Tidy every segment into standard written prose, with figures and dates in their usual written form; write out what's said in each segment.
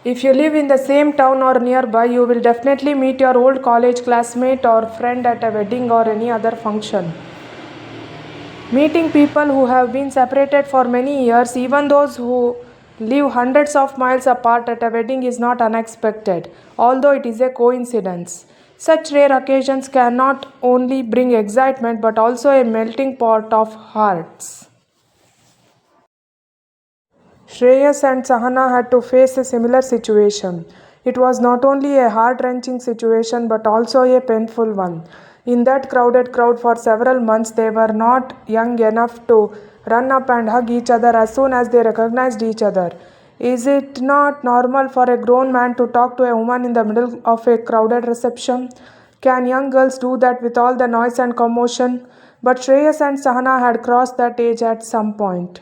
If you live in the same town or nearby, you will definitely meet your old college classmate or friend at a wedding or any other function. Meeting people who have been separated for many years, even those who live hundreds of miles apart at a wedding, is not unexpected, although it is a coincidence. Such rare occasions can not only bring excitement but also a melting pot of hearts. Shreyas and Sahana had to face a similar situation. It was not only a heart wrenching situation but also a painful one. In that crowded crowd for several months, they were not young enough to run up and hug each other as soon as they recognized each other. Is it not normal for a grown man to talk to a woman in the middle of a crowded reception? Can young girls do that with all the noise and commotion? But Shreyas and Sahana had crossed that age at some point.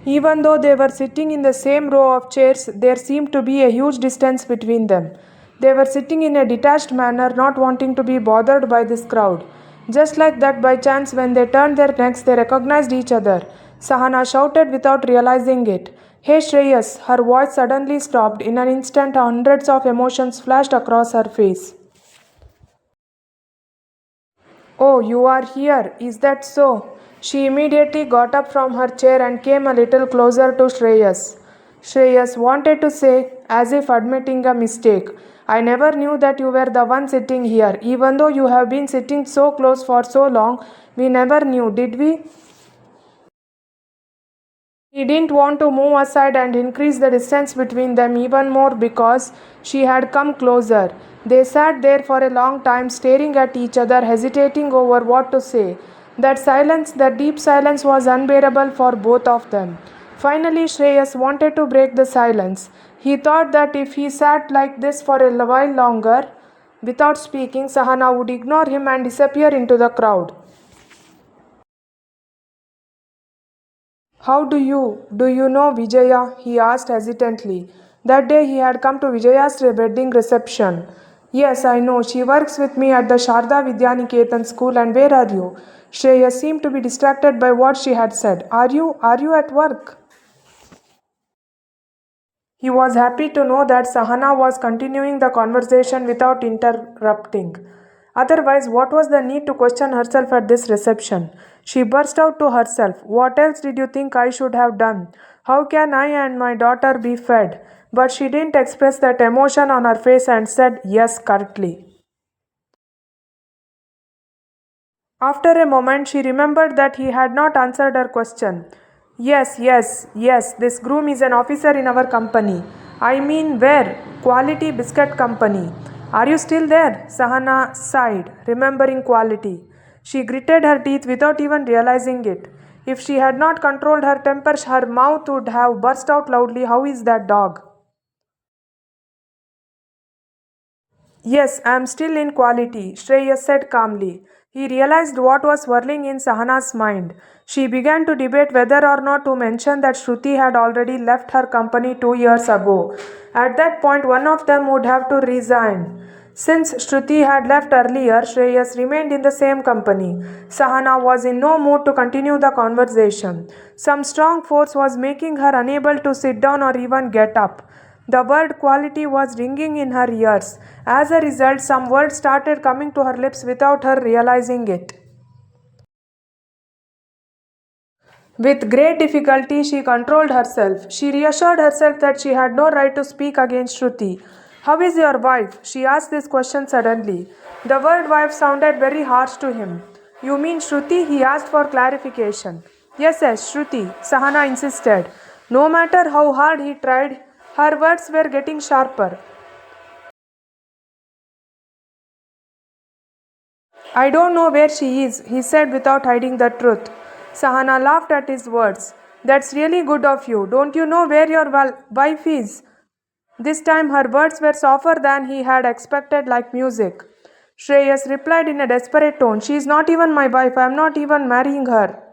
Even though they were sitting in the same row of chairs, there seemed to be a huge distance between them. They were sitting in a detached manner, not wanting to be bothered by this crowd. Just like that, by chance, when they turned their necks, they recognized each other. Sahana shouted without realizing it. Hey Shreyas! Her voice suddenly stopped. In an instant, hundreds of emotions flashed across her face. Oh, you are here, is that so? She immediately got up from her chair and came a little closer to Shreyas. Shreyas wanted to say, as if admitting a mistake, I never knew that you were the one sitting here. Even though you have been sitting so close for so long, we never knew, did we? He didn't want to move aside and increase the distance between them even more because she had come closer. They sat there for a long time, staring at each other, hesitating over what to say. That silence, that deep silence, was unbearable for both of them. Finally, Shreyas wanted to break the silence. He thought that if he sat like this for a while longer, without speaking, Sahana would ignore him and disappear into the crowd. How do you know Vijaya? He asked hesitantly. That day he had come to Vijaya's wedding reception. Yes, I know. She works with me at the Sharda Vidyaniketan school. And where are you? Shreya seemed to be distracted by what she had said. Are you at work? He was happy to know that Sahana was continuing the conversation without interrupting. Otherwise, what was the need to question herself at this reception? She burst out to herself, what else did you think I should have done? How can I and my daughter be fed? But she didn't express that emotion on her face and said yes curtly. After a moment, she remembered that he had not answered her question. Yes, this groom is an officer in our company. I mean, where? Quality Biscuit Company. Are you still there? Sahana sighed, remembering Quality. She gritted her teeth without even realizing it. If she had not controlled her temper, her mouth would have burst out loudly. How is that dog? Yes, I am still in Quality, Shreyas said calmly. He realized what was swirling in Sahana's mind. She began to debate whether or not to mention that Shruti had already left her company 2 years ago. At that point, one of them would have to resign. Since Shruti had left earlier, Shreyas remained in the same company. Sahana was in no mood to continue the conversation. Some strong force was making her unable to sit down or even get up. The word quality was ringing in her ears. As a result, some words started coming to her lips without her realizing it. With great difficulty, she controlled herself. She reassured herself that she had no right to speak against Shruti. How is your wife? She asked this question suddenly. The word wife sounded very harsh to him. You mean Shruti? He asked for clarification. Yes, Shruti, Sahana insisted. No matter how hard he tried, her words were getting sharper. I don't know where she is, he said without hiding the truth. Sahana laughed at his words. That's really good of you. Don't you know where your wife is? This time her words were softer than he had expected, like music. Shreyas replied in a desperate tone, She is not even my wife. I am not even marrying her.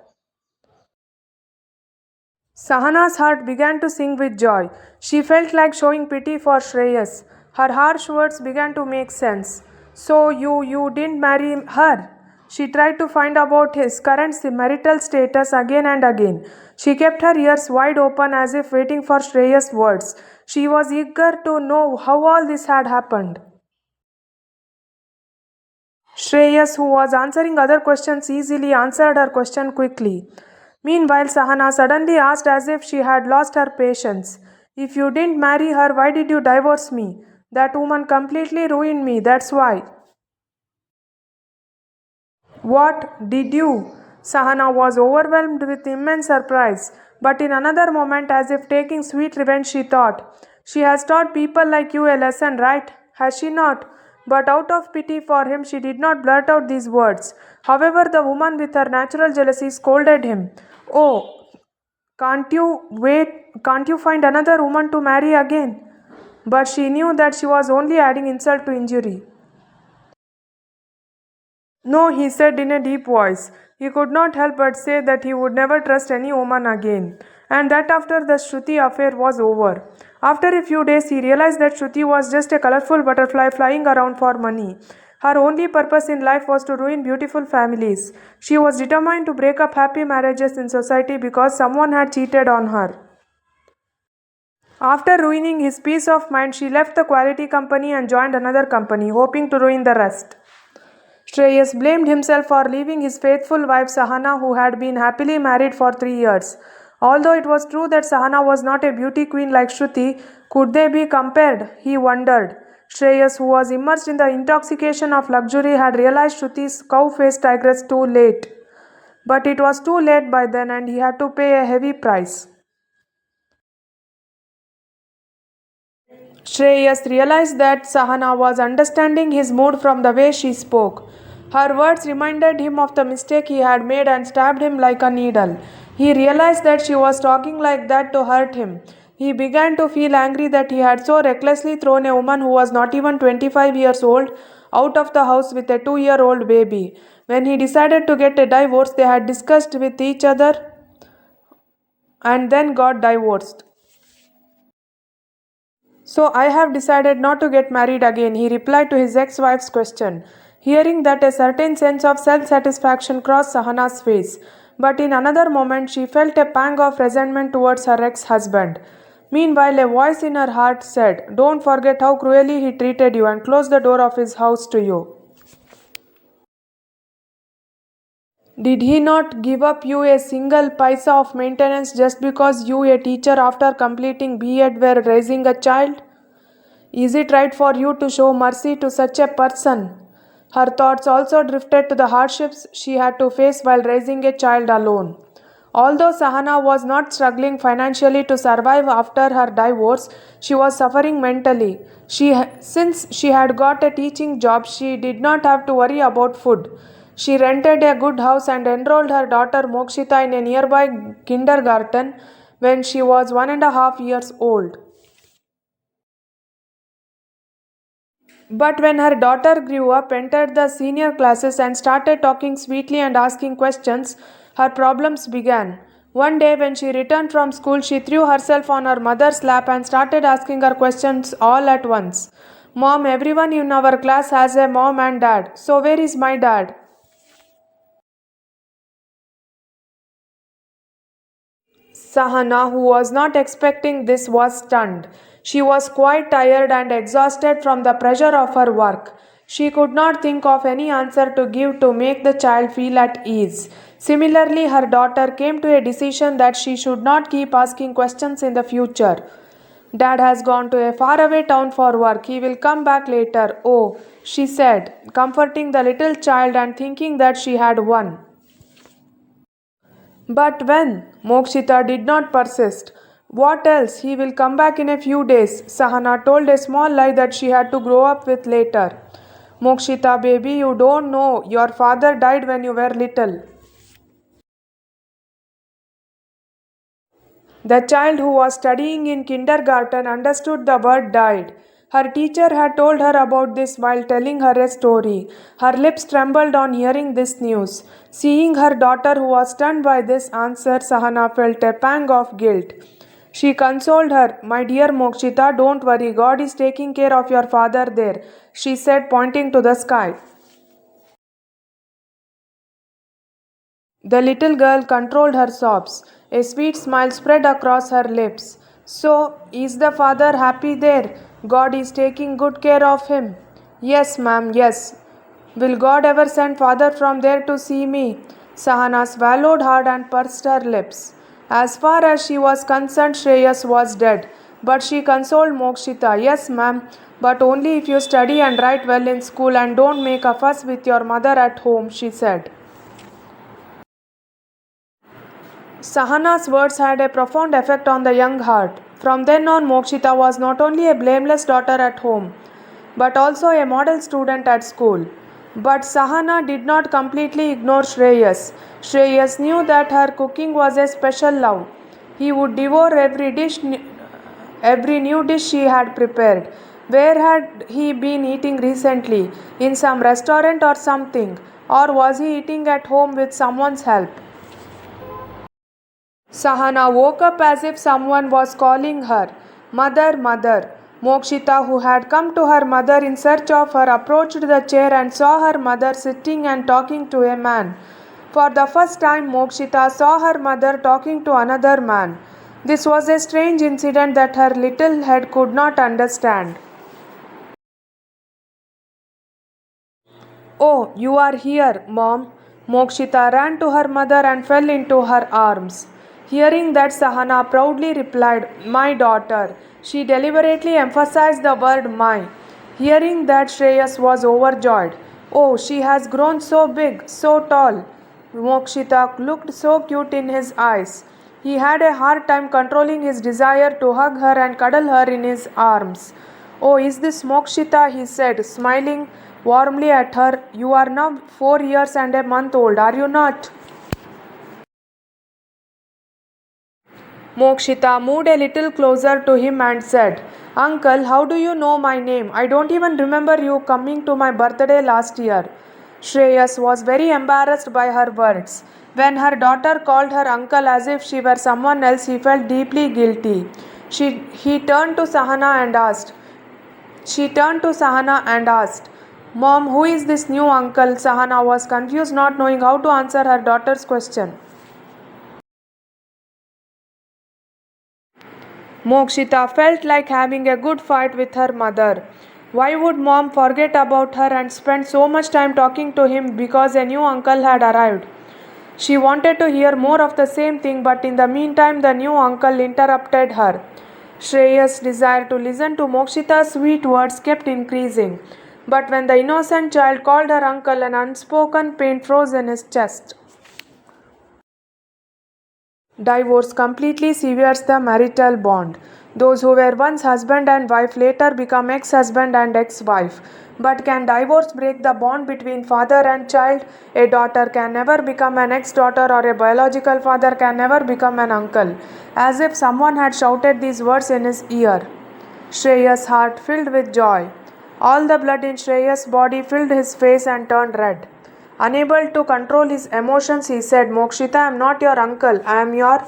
Sahana's heart began to sing with joy. She felt like showing pity for Shreyas. Her harsh words began to make sense. So you didn't marry her? She tried to find about his current marital status again and again. She kept her ears wide open as if waiting for Shreyas' words. She was eager to know how all this had happened. Shreyas, who was answering other questions easily, answered her question quickly. Meanwhile, Sahana suddenly asked as if she had lost her patience. If you didn't marry her, why did you divorce me? That woman completely ruined me, that's why. What did you? Sahana was overwhelmed with immense surprise. But in another moment, as if taking sweet revenge, she thought, she has taught people like you a lesson, right? Has she not? But out of pity for him, she did not blurt out these words. However, the woman with her natural jealousy scolded him. Oh, can't you wait? Can't you find another woman to marry again? But she knew that she was only adding insult to injury. No, he said in a deep voice. He could not help but say that he would never trust any woman again, and that after the Shruti affair was over. After a few days, he realized that Shruti was just a colorful butterfly flying around for money. Her only purpose in life was to ruin beautiful families. She was determined to break up happy marriages in society because someone had cheated on her. After ruining his peace of mind, she left the quality company and joined another company, hoping to ruin the rest. Shreyas blamed himself for leaving his faithful wife Sahana, who had been happily married for 3 years. Although it was true that Sahana was not a beauty queen like Shruti, could they be compared? He wondered. Shreyas, who was immersed in the intoxication of luxury, had realized Shruti's cow-faced tigress too late. But it was too late by then, and he had to pay a heavy price. Shreyas realized that Sahana was understanding his mood from the way she spoke. Her words reminded him of the mistake he had made and stabbed him like a needle. He realized that she was talking like that to hurt him. He began to feel angry that he had so recklessly thrown a woman who was not even 25 years old out of the house with a 2-year-old baby. When he decided to get a divorce, they had discussed with each other and then got divorced. So I have decided not to get married again, he replied to his ex-wife's question. Hearing that, a certain sense of self-satisfaction crossed Sahana's face. But in another moment, she felt a pang of resentment towards her ex-husband. Meanwhile, a voice in her heart said, "Don't forget how cruelly he treated you and close the door of his house to you. Did he not give up you a single paisa of maintenance just because you, a teacher after completing B.Ed, were raising a child? Is it right for you to show mercy to such a person?" Her thoughts also drifted to the hardships she had to face while raising a child alone. Although Sahana was not struggling financially to survive after her divorce, she was suffering mentally. Since she had got a teaching job, she did not have to worry about food. She rented a good house and enrolled her daughter Mokshita in a nearby kindergarten when she was 1.5 years old. But when her daughter grew up, entered the senior classes, and started talking sweetly and asking questions, her problems began. One day, when she returned from school, she threw herself on her mother's lap and started asking her questions all at once. "Mom, everyone in our class has a mom and dad. So, where is my dad?" Sahana, who was not expecting this, was stunned. She was quite tired and exhausted from the pressure of her work. She could not think of any answer to give to make the child feel at ease. Similarly, her daughter came to a decision that she should not keep asking questions in the future. "Dad has gone to a faraway town for work. He will come back later." "Oh," she said, comforting the little child and thinking that she had won. But when Mokshita did not persist, "What else? He will come back in a few days," Sahana told a small lie that she had to grow up with later. "Mokshita, baby, you don't know. Your father died when you were little." The child, who was studying in kindergarten, understood the word died. Her teacher had told her about this while telling her a story. Her lips trembled on hearing this news. Seeing her daughter, who was stunned by this answer, Sahana felt a pang of guilt. She consoled her. "My dear Mokshita, don't worry. God is taking care of your father there," she said, pointing to the sky. The little girl controlled her sobs. A sweet smile spread across her lips. So, is the father happy there? God is taking good care of him. Yes, ma'am, yes. Will God ever send father from there to see me? Sahana swallowed hard and pursed her lips. As far as she was concerned, Shreyas was dead. But she consoled Mokshita. Yes, ma'am, but only if you study and write well in school and don't make a fuss with your mother at home, she said. Sahana's words had a profound effect on the young heart. From then on, Mokshita was not only a blameless daughter at home, but also a model student at school. But Sahana did not completely ignore Shreyas. Shreyas knew that her cooking was a special love. He would devour every new dish she had prepared. Where had he been eating recently? In some restaurant or something? Or was he eating at home with someone's help? Sahana woke up as if someone was calling her. Mother, mother. Mokshita, who had come to her mother in search of her, approached the chair and saw her mother sitting and talking to a man. For the first time, Mokshita saw her mother talking to another man. This was a strange incident that her little head could not understand. Oh, you are here, Mom. Mokshita ran to her mother and fell into her arms. Hearing that, Sahana proudly replied, My daughter. She deliberately emphasized the word my. Hearing that, Shreyas was overjoyed. Oh, she has grown so big, so tall. Mokshita looked so cute in his eyes. He had a hard time controlling his desire to hug her and cuddle her in his arms. Oh, is this Mokshita? He said, smiling warmly at her. You are now 4 years and a month old, are you not? Mokshita moved a little closer to him and said, Uncle, how do you know my name? I don't even remember you coming to my birthday last year. Shreyas was very embarrassed by her words. When her daughter called her uncle as if she were someone else, he felt deeply guilty. He turned to Sahana and asked, She turned to Sahana and asked, Mom, who is this new uncle? Sahana was confused, not knowing how to answer her daughter's question. Mokshita felt like having a good fight with her mother. Why would mom forget about her and spend so much time talking to him because a new uncle had arrived? She wanted to hear more of the same thing, but in the meantime, the new uncle interrupted her. Shreyas' desire to listen to Mokshita's sweet words kept increasing. But when the innocent child called her uncle, an unspoken pain froze in his chest. Divorce completely severs the marital bond. Those who were once husband and wife later become ex-husband and ex-wife. But can divorce break the bond between father and child? A daughter can never become an ex-daughter, or a biological father can never become an uncle. As if someone had shouted these words in his ear. Shreyas' heart filled with joy. All the blood in Shreyas' body filled his face and turned red. Unable to control his emotions, he said, Mokshita, I am not your uncle, I am your...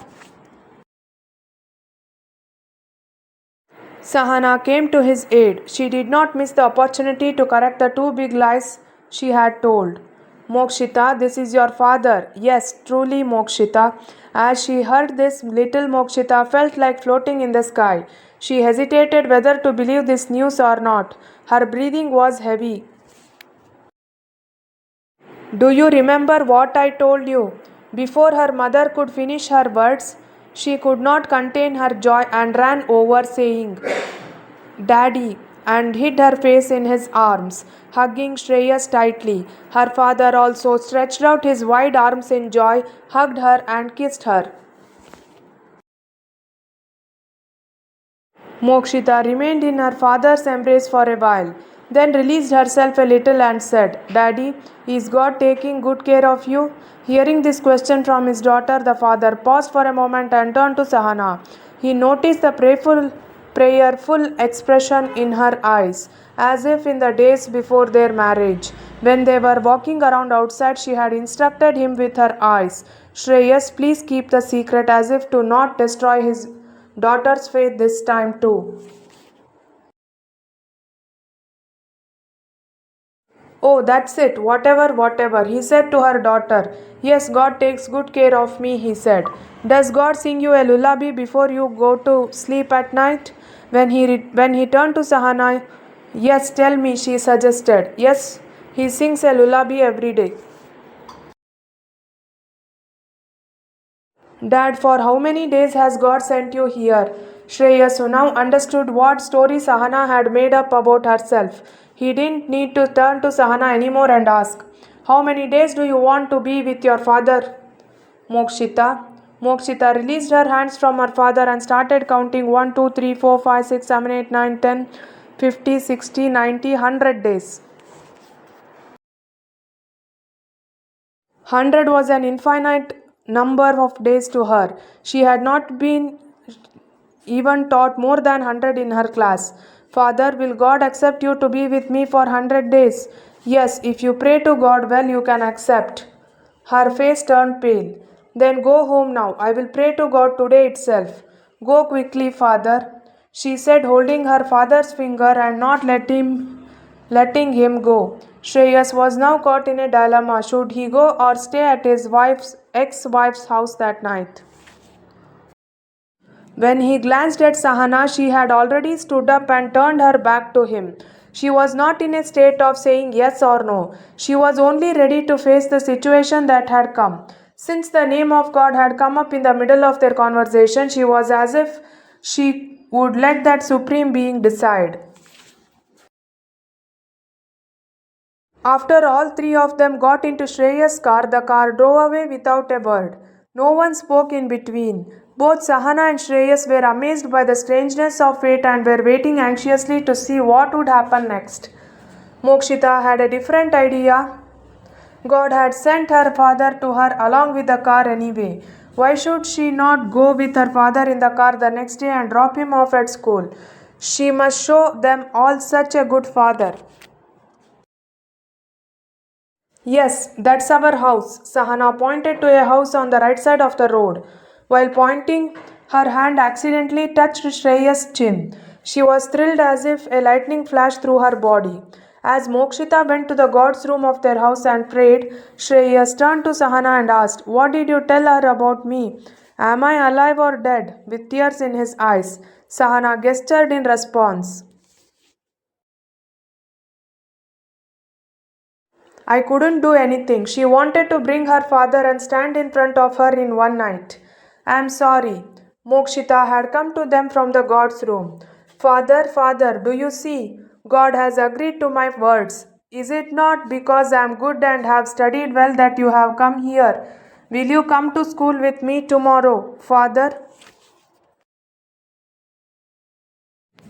Sahana came to his aid. She did not miss the opportunity to correct the two big lies she had told. Mokshita, this is your father. Yes, truly Mokshita. As she heard this, little Mokshita felt like floating in the sky. She hesitated whether to believe this news or not. Her breathing was heavy. Do you remember what I told you? Before her mother could finish her words, she could not contain her joy and ran over, saying, Daddy, and hid her face in his arms, hugging Shreyas tightly. Her father also stretched out his wide arms in joy, hugged her, and kissed her. Mokshita remained in her father's embrace for a while, then released herself a little and said, Daddy, is God taking good care of you? Hearing this question from his daughter, the father paused for a moment and turned to Sahana. He noticed the prayerful expression in her eyes, as if in the days before their marriage. When they were walking around outside, she had instructed him with her eyes, Shreyas, please keep the secret, as if to not destroy his daughter's faith this time too. Oh, that's it. Whatever, whatever, he said to her daughter. Yes, God takes good care of me, he said. Does God sing you a lullaby before you go to sleep at night? When he turned to Sahana, yes, tell me, she suggested. Yes, he sings a lullaby every day. Dad, for how many days has God sent you here? Shreyas, who now understood what story Sahana had made up about herself. He didn't need to turn to Sahana anymore and ask, how many days do you want to be with your father? Mokshita. Mokshita released her hands from her father and started counting 1, 2, 3, 4, 5, 6, 7, 8, 9, 10, 50, 60, 90, 100 days. 100 was an infinite number of days to her. She had not been even taught more than 100 in her class. Father, will God accept you to be with me for 100 days? Yes, if you pray to God well, you can accept. Her face turned pale. Then go home now. I will pray to God today itself. Go quickly, Father, she said, holding her father's finger and not letting him go. Shreyas was now caught in a dilemma. Should he go or stay at his ex-wife's house that night? When he glanced at Sahana, she had already stood up and turned her back to him. She was not in a state of saying yes or no. She was only ready to face the situation that had come. Since the name of God had come up in the middle of their conversation, she was as if she would let that supreme being decide. After all three of them got into Shreyas' car, the car drove away without a word. No one spoke in between. Both Sahana and Shreyas were amazed by the strangeness of fate and were waiting anxiously to see what would happen next. Mokshita had a different idea. God had sent her father to her along with the car anyway. Why should she not go with her father in the car the next day and drop him off at school? She must show them all such a good father. Yes, that's our house. Sahana pointed to a house on the right side of the road. While pointing, her hand accidentally touched Shreyas' chin. She was thrilled as if a lightning flashed through her body. As Mokshita went to the god's room of their house and prayed, Shreyas turned to Sahana and asked, what did you tell her about me? Am I alive or dead? With tears in his eyes, Sahana gestured in response. I couldn't do anything. She wanted to bring her father and stand in front of her in one night. I am sorry. Mokshita had come to them from the god's room. Father, Father, do you see? God has agreed to my words. Is it not because I am good and have studied well that you have come here? Will you come to school with me tomorrow, Father?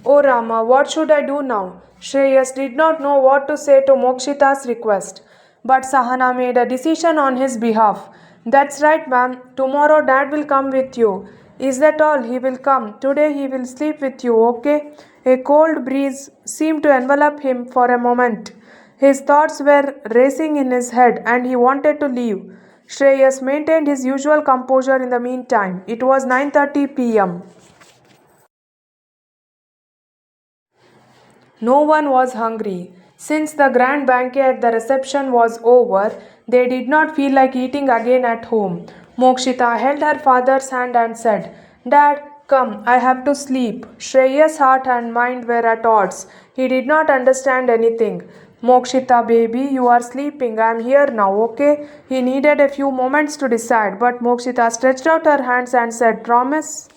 Oh Rama, what should I do now? Shreyas did not know what to say to Mokshita's request. But Sahana made a decision on his behalf. That's right, ma'am. Tomorrow dad will come with you. Is that all? He will come. Today he will sleep with you, okay? A cold breeze seemed to envelop him for a moment. His thoughts were racing in his head and he wanted to leave. Shreyas maintained his usual composure in the meantime. It was 9:30 p.m. No one was hungry. Since the grand banquet at the reception was over, they did not feel like eating again at home. Mokshita held her father's hand and said, Dad, come, I have to sleep. Shreyas' heart and mind were at odds. He did not understand anything. Mokshita, baby, you are sleeping. I am here now, okay? He needed a few moments to decide, but Mokshita stretched out her hands and said, Promise?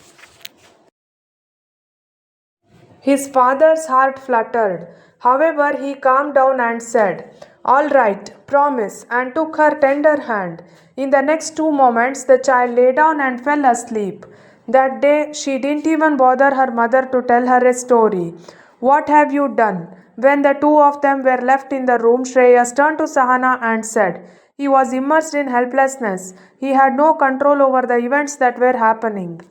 His father's heart fluttered. However, he calmed down and said, All right, promise, and took her tender hand. In the next 2 moments, the child lay down and fell asleep. That day, she didn't even bother her mother to tell her a story. What have you done? When the two of them were left in the room, Shreyas turned to Sahana and said, He was immersed in helplessness. He had no control over the events that were happening.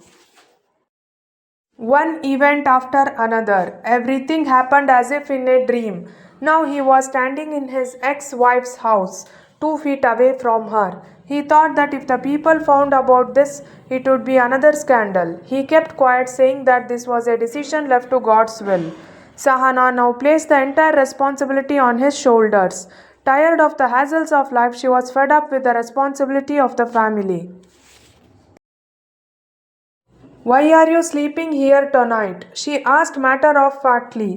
One event after another. Everything happened as if in a dream. Now he was standing in his ex-wife's house, 2 feet away from her. He thought that if the people found about this, it would be another scandal. He kept quiet, saying that this was a decision left to God's will. Sahana now placed the entire responsibility on his shoulders. Tired of the hassles of life, she was fed up with the responsibility of the family. "Why are you sleeping here tonight?" she asked matter of factly.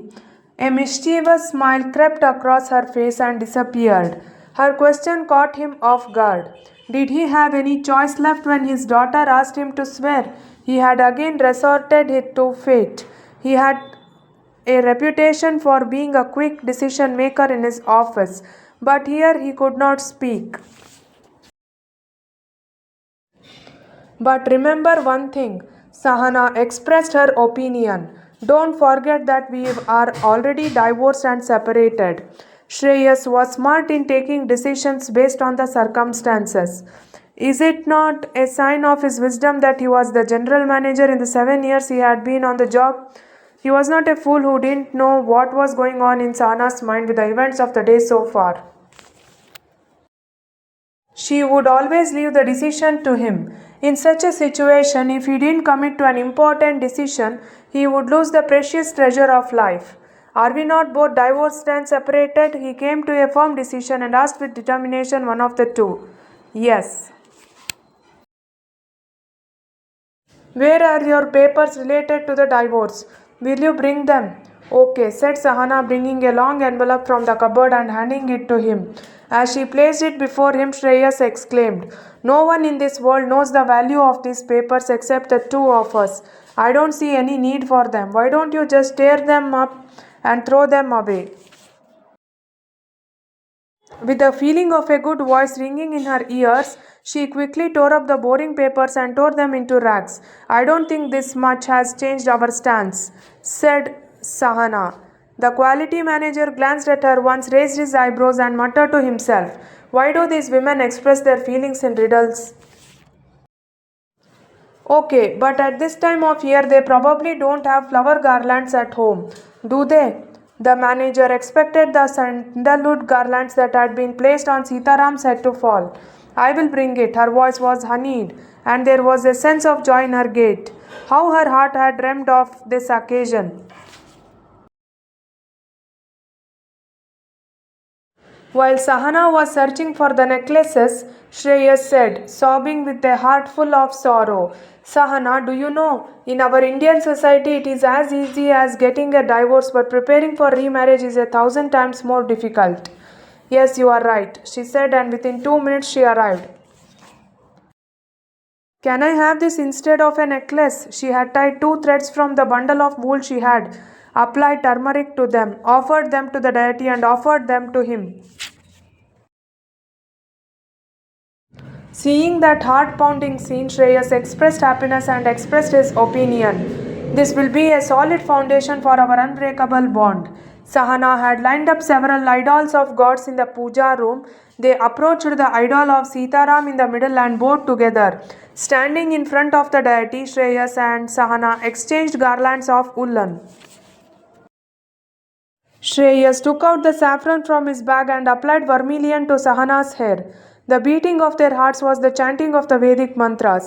A mischievous smile crept across her face and disappeared. Her question caught him off guard. Did he have any choice left when his daughter asked him to swear? He had again resorted to fate. He had a reputation for being a quick decision maker in his office, but here he could not speak. "But remember one thing," Sahana expressed her opinion. "Don't forget that we are already divorced and separated." Shreyas was smart in taking decisions based on the circumstances. Is it not a sign of his wisdom that he was the general manager in the 7 years he had been on the job? He was not a fool who didn't know what was going on in Sahana's mind with the events of the day so far. She would always leave the decision to him. In such a situation, if he didn't commit to an important decision, he would lose the precious treasure of life. "Are we not both divorced and separated?" He came to a firm decision and asked with determination one of the two. "Yes." "Where are your papers related to the divorce? Will you bring them?" "Okay," said Sahana, bringing a long envelope from the cupboard and handing it to him. As she placed it before him, Shreyas exclaimed, "No one in this world knows the value of these papers except the two of us. I don't see any need for them. Why don't you just tear them up and throw them away?" With the feeling of a good voice ringing in her ears, she quickly tore up the boring papers and tore them into rags. "I don't think this much has changed our stance," said Sahana. The quality manager glanced at her once, raised his eyebrows, and muttered to himself, "Why do these women express their feelings in riddles?" "Okay, but at this time of year they probably don't have flower garlands at home, do they?" The manager expected the sandalwood garlands that had been placed on Sitaram's head to fall. "I will bring it." Her voice was honeyed, and there was a sense of joy in her gait. How her heart had dreamed of this occasion! While Sahana was searching for the necklaces, Shreyas said, sobbing with a heart full of sorrow, "Sahana, do you know, in our Indian society it is as easy as getting a divorce, but preparing for remarriage is 1,000 times more difficult." "Yes, you are right," she said, and within 2 minutes she arrived. "Can I have this instead of a necklace?" She had tied 2 threads from the bundle of wool she had, applied turmeric to them, offered them to the deity, and offered them to him. Seeing that heart-pounding scene, Shreyas expressed happiness and expressed his opinion. "This will be a solid foundation for our unbreakable bond." Sahana had lined up several idols of gods in the puja room. They approached the idol of Sitaram in the middle and bowed together. Standing in front of the deity, Shreyas and Sahana exchanged garlands of woolen. Shreyas took out the saffron from his bag and applied vermilion to Sahana's hair. The beating of their hearts was the chanting of the Vedic mantras,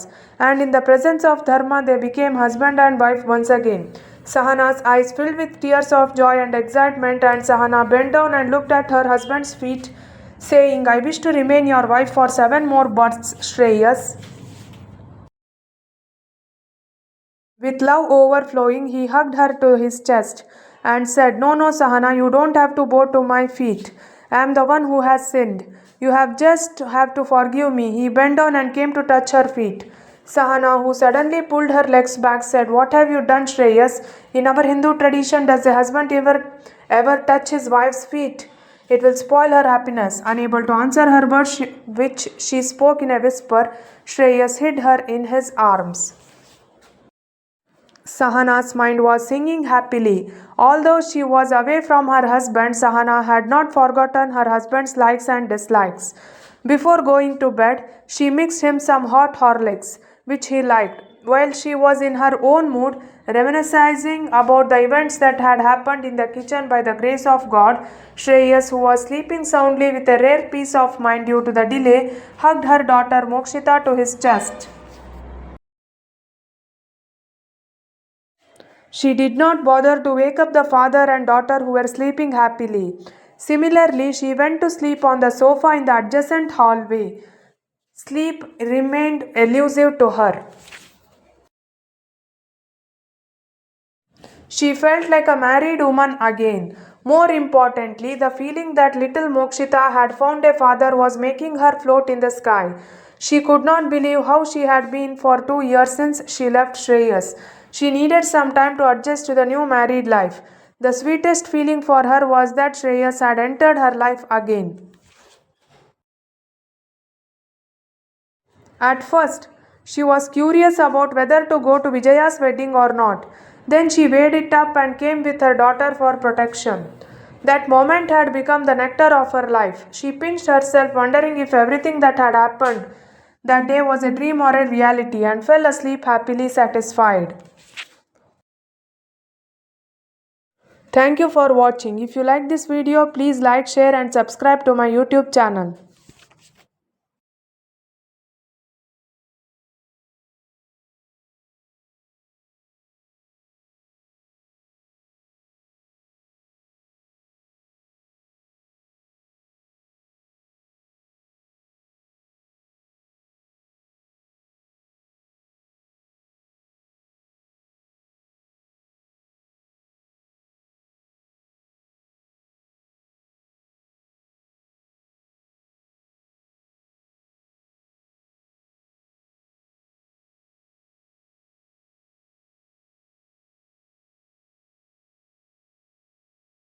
and in the presence of Dharma they became husband and wife once again. Sahana's eyes filled with tears of joy and excitement, and Sahana bent down and looked at her husband's feet, saying, "I wish to remain your wife for 7 more births, Shreyas." With love overflowing, he hugged her to his chest and said, "No, no, Sahana, you don't have to bow to my feet. I am the one who has sinned. You have to forgive me." He bent down and came to touch her feet. Sahana, who suddenly pulled her legs back, said, "What have you done, Shreyas? In our Hindu tradition, does a husband ever touch his wife's feet? It will spoil her happiness." Unable to answer her words, which she spoke in a whisper, Shreyas hid her in his arms. Sahana's mind was singing happily. Although she was away from her husband, Sahana had not forgotten her husband's likes and dislikes. Before going to bed, she mixed him some hot Horlicks, which he liked. While she was in her own mood, reminiscing about the events that had happened in the kitchen by the grace of God, Shreyas, who was sleeping soundly with a rare peace of mind due to the delay, hugged her daughter Mokshita to his chest. She did not bother to wake up the father and daughter who were sleeping happily. Similarly, she went to sleep on the sofa in the adjacent hallway. Sleep remained elusive to her. She felt like a married woman again. More importantly, the feeling that little Mokshita had found a father was making her float in the sky. She could not believe how she had been for 2 years since she left Shreyas. She needed some time to adjust to the new married life. The sweetest feeling for her was that Shreyas had entered her life again. At first, she was curious about whether to go to Vijaya's wedding or not. Then she weighed it up and came with her daughter for protection. That moment had become the nectar of her life. She pinched herself, wondering if everything that had happened that day was a dream or a reality, and fell asleep happily satisfied. Thank you for watching. If you like this video, please like, share, and subscribe to my YouTube channel.